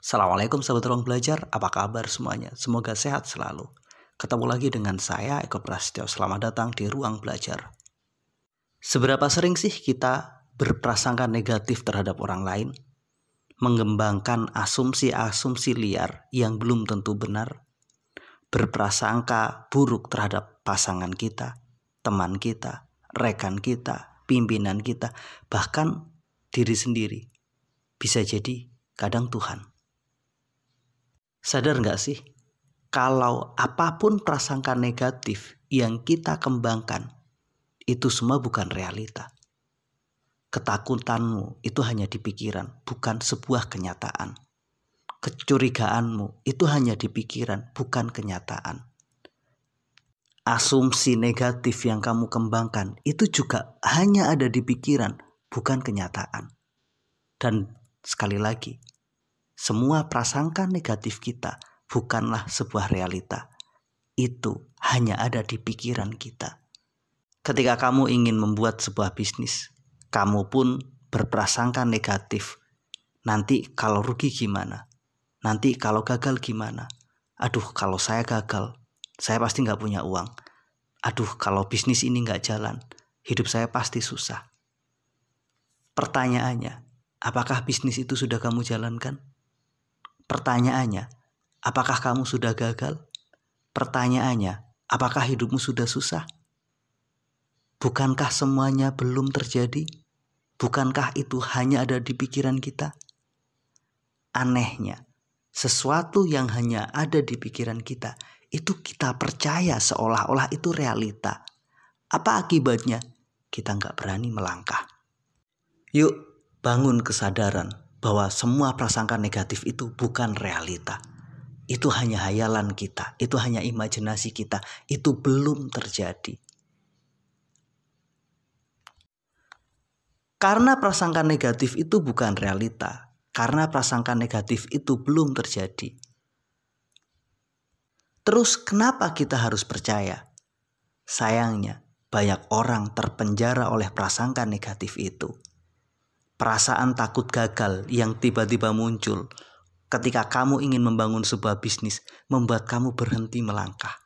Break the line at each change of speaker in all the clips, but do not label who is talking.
Assalamualaikum sahabat ruang belajar, apa kabar semuanya? Semoga sehat selalu. Ketemu lagi dengan saya Eko Prasetyo, selamat datang di ruang belajar. Seberapa sering sih kita berprasangka negatif terhadap orang lain? Mengembangkan asumsi-asumsi liar yang belum tentu benar? Berprasangka buruk terhadap pasangan kita, teman kita, rekan kita, pimpinan kita, bahkan diri sendiri. Bisa jadi kadang Tuhan. Sadar nggak sih, kalau apapun prasangka negatif yang kita kembangkan, itu semua bukan realita. Ketakutanmu itu hanya di pikiran, bukan sebuah kenyataan. Kecurigaanmu itu hanya di pikiran, bukan kenyataan. Asumsi negatif yang kamu kembangkan itu juga hanya ada di pikiran, bukan kenyataan. Dan sekali lagi, semua prasangka negatif kita bukanlah sebuah realita. Itu hanya ada di pikiran kita. Ketika kamu ingin membuat sebuah bisnis, kamu pun berprasangka negatif. Nanti kalau rugi gimana? Nanti kalau gagal gimana? Aduh, kalau saya gagal, saya pasti nggak punya uang. Aduh, kalau bisnis ini nggak jalan, hidup saya pasti susah. Pertanyaannya, apakah bisnis itu sudah kamu jalankan? Pertanyaannya, apakah kamu sudah gagal? Pertanyaannya, apakah hidupmu sudah susah? Bukankah semuanya belum terjadi? Bukankah itu hanya ada di pikiran kita? Anehnya, sesuatu yang hanya ada di pikiran kita, itu kita percaya seolah-olah itu realita. Apa akibatnya? Kita nggak berani melangkah. Yuk, bangun kesadaran bahwa semua prasangka negatif itu bukan realita. Itu hanya hayalan kita, itu hanya imajinasi kita, itu belum terjadi. Karena prasangka negatif itu bukan realita, karena prasangka negatif itu belum terjadi. Terus kenapa kita harus percaya? Sayangnya, banyak orang terpenjara oleh prasangka negatif itu. Perasaan takut gagal yang tiba-tiba muncul ketika kamu ingin membangun sebuah bisnis membuat kamu berhenti melangkah.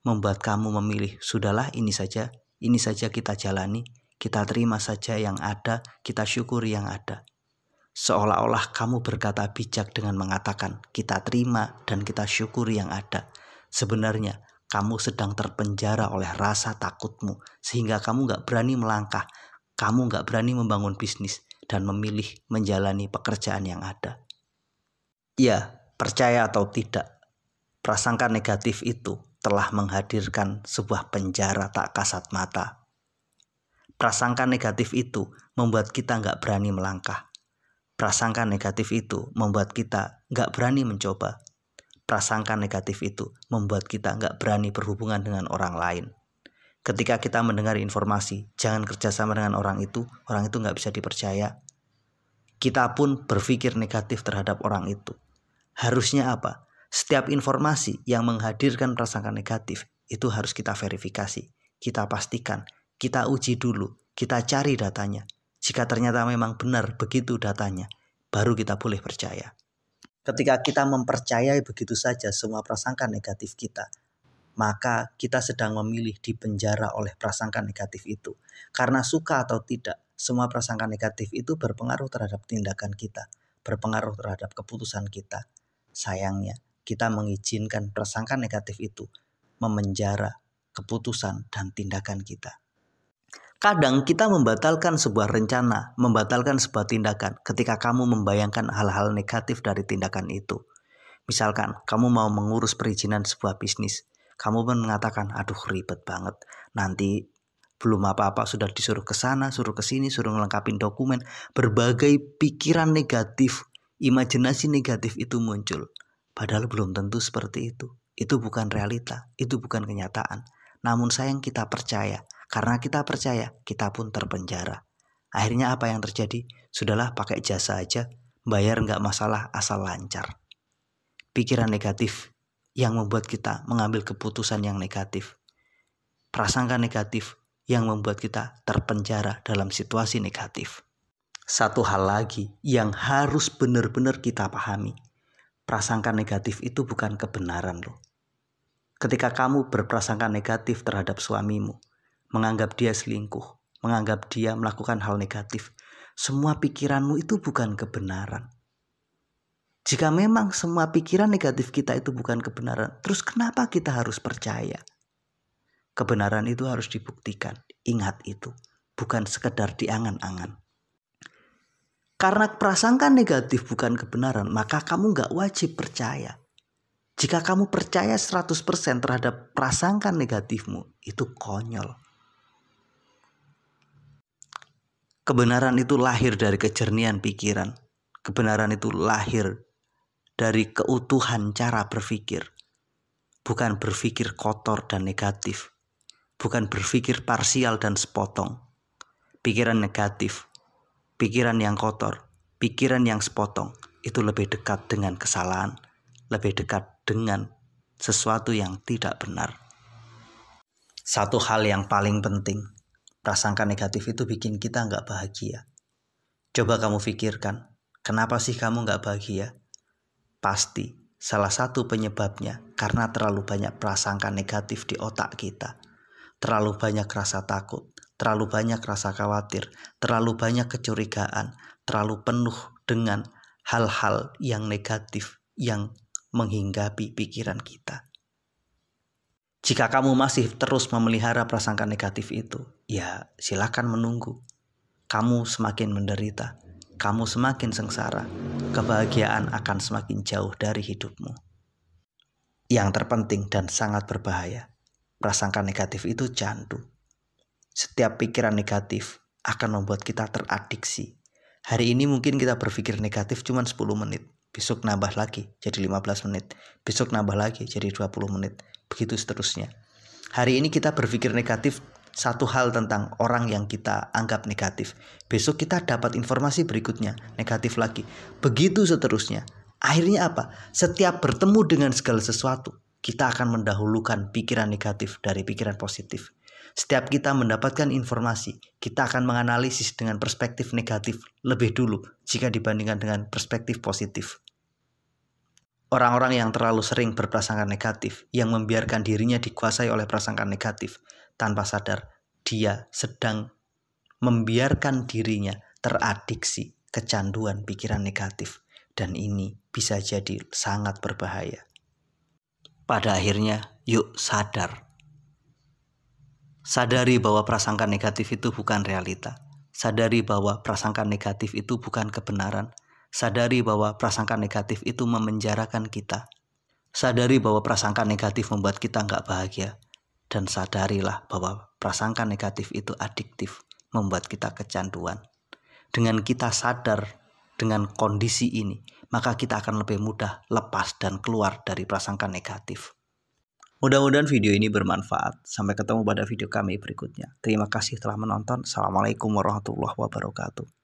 Membuat kamu memilih, sudahlah ini saja kita jalani, kita terima saja yang ada, kita syukuri yang ada. Seolah-olah kamu berkata bijak dengan mengatakan kita terima dan kita syukuri yang ada. Sebenarnya kamu sedang terpenjara oleh rasa takutmu sehingga kamu gak berani melangkah, kamu gak berani membangun bisnis dan memilih menjalani pekerjaan yang ada. Ya, percaya atau tidak, prasangka negatif itu telah menghadirkan sebuah penjara tak kasat mata. Prasangka negatif itu membuat kita gak berani melangkah. Prasangka negatif itu membuat kita gak berani mencoba. Prasangka negatif itu membuat kita gak berani berhubungan dengan orang lain. Ketika kita mendengar informasi, jangan kerjasama dengan orang itu gak bisa dipercaya. Kita pun berpikir negatif terhadap orang itu. Harusnya apa? Setiap informasi yang menghadirkan prasangka negatif, itu harus kita verifikasi. Kita pastikan, kita uji dulu, kita cari datanya. Jika ternyata memang benar begitu datanya, baru kita boleh percaya. Ketika kita mempercayai begitu saja semua prasangka negatif kita, maka kita sedang memilih dipenjara oleh prasangka negatif itu. Karena suka atau tidak, semua prasangka negatif itu berpengaruh terhadap tindakan kita, berpengaruh terhadap keputusan kita. Sayangnya, kita mengizinkan prasangka negatif itu memenjara keputusan dan tindakan kita. Kadang kita membatalkan sebuah rencana, membatalkan sebuah tindakan ketika kamu membayangkan hal-hal negatif dari tindakan itu. Misalkan, kamu mau mengurus perizinan sebuah bisnis. Kamu pun mengatakan, aduh ribet banget. Nanti belum apa-apa sudah disuruh ke sana, suruh ke sini, suruh ngelengkapin dokumen. Berbagai pikiran negatif, imajinasi negatif itu muncul. Padahal belum tentu seperti itu. Itu bukan realita, itu bukan kenyataan. Namun sayang kita percaya. Karena kita percaya, kita pun terpenjara. Akhirnya apa yang terjadi? Sudahlah pakai jasa aja, bayar nggak masalah asal lancar. Pikiran negatif yang membuat kita mengambil keputusan yang negatif. Prasangka negatif yang membuat kita terpenjara dalam situasi negatif. Satu hal lagi yang harus benar-benar kita pahami. prasangka negatif itu bukan kebenaran loh. Ketika kamu berprasangka negatif terhadap suamimu, menganggap dia selingkuh, menganggap dia melakukan hal negatif, semua pikiranmu itu bukan kebenaran. Jika memang semua pikiran negatif kita itu bukan kebenaran, terus kenapa kita harus percaya? Kebenaran itu harus dibuktikan. Ingat itu, bukan sekedar diangan-angan. Karena prasangka negatif bukan kebenaran, maka kamu gak wajib percaya. Jika kamu percaya 100% terhadap prasangka negatifmu, itu konyol. Kebenaran itu lahir dari kejernihan pikiran. Kebenaran itu lahir dari keutuhan cara berpikir. Bukan berpikir kotor dan negatif. Bukan berpikir parsial dan sepotong. Pikiran negatif, pikiran yang kotor, pikiran yang sepotong, itu lebih dekat dengan kesalahan, lebih dekat dengan sesuatu yang tidak benar. Satu hal yang paling penting, prasangka negatif itu bikin kita nggak bahagia. Coba kamu pikirkan, kenapa sih kamu nggak bahagia? Pasti salah satu penyebabnya karena terlalu banyak prasangka negatif di otak kita. Terlalu banyak rasa takut, terlalu banyak rasa khawatir, terlalu banyak kecurigaan, terlalu penuh dengan hal-hal yang negatif yang menghinggapi pikiran kita. Jika kamu masih terus memelihara prasangka negatif itu, ya silakan menunggu. Kamu semakin menderita, kamu semakin sengsara, kebahagiaan akan semakin jauh dari hidupmu. Yang terpenting dan sangat berbahaya, prasangka negatif itu candu. Setiap pikiran negatif akan membuat kita teradiksi. Hari ini mungkin kita berpikir negatif cuma 10 menit. Besok nambah lagi jadi 15 menit. Besok nambah lagi jadi 20 menit. Begitu seterusnya. Hari ini kita berpikir negatif satu hal tentang orang yang kita anggap negatif. Besok kita dapat informasi berikutnya negatif lagi. Begitu seterusnya. Akhirnya apa? Setiap bertemu dengan segala sesuatu, kita akan mendahulukan pikiran negatif dari pikiran positif. Setiap kita mendapatkan informasi, kita akan menganalisis dengan perspektif negatif lebih dulu jika dibandingkan dengan perspektif positif. Orang-orang yang terlalu sering berprasangka negatif, yang membiarkan dirinya dikuasai oleh prasangka negatif, tanpa sadar dia sedang membiarkan dirinya teradiksi kecanduan pikiran negatif. Dan ini bisa jadi sangat berbahaya. Pada akhirnya, yuk sadar. Sadari bahwa prasangka negatif itu bukan realita. Sadari bahwa prasangka negatif itu bukan kebenaran. Sadari bahwa prasangka negatif itu memenjarakan kita. Sadari bahwa prasangka negatif membuat kita nggak bahagia. Dan sadarilah bahwa prasangka negatif itu adiktif, membuat kita kecanduan. Dengan kita sadar dengan kondisi ini, maka kita akan lebih mudah lepas dan keluar dari prasangka negatif. Mudah-mudahan video ini bermanfaat. Sampai ketemu pada video kami berikutnya. Terima kasih telah menonton. Assalamualaikum warahmatullahi wabarakatuh.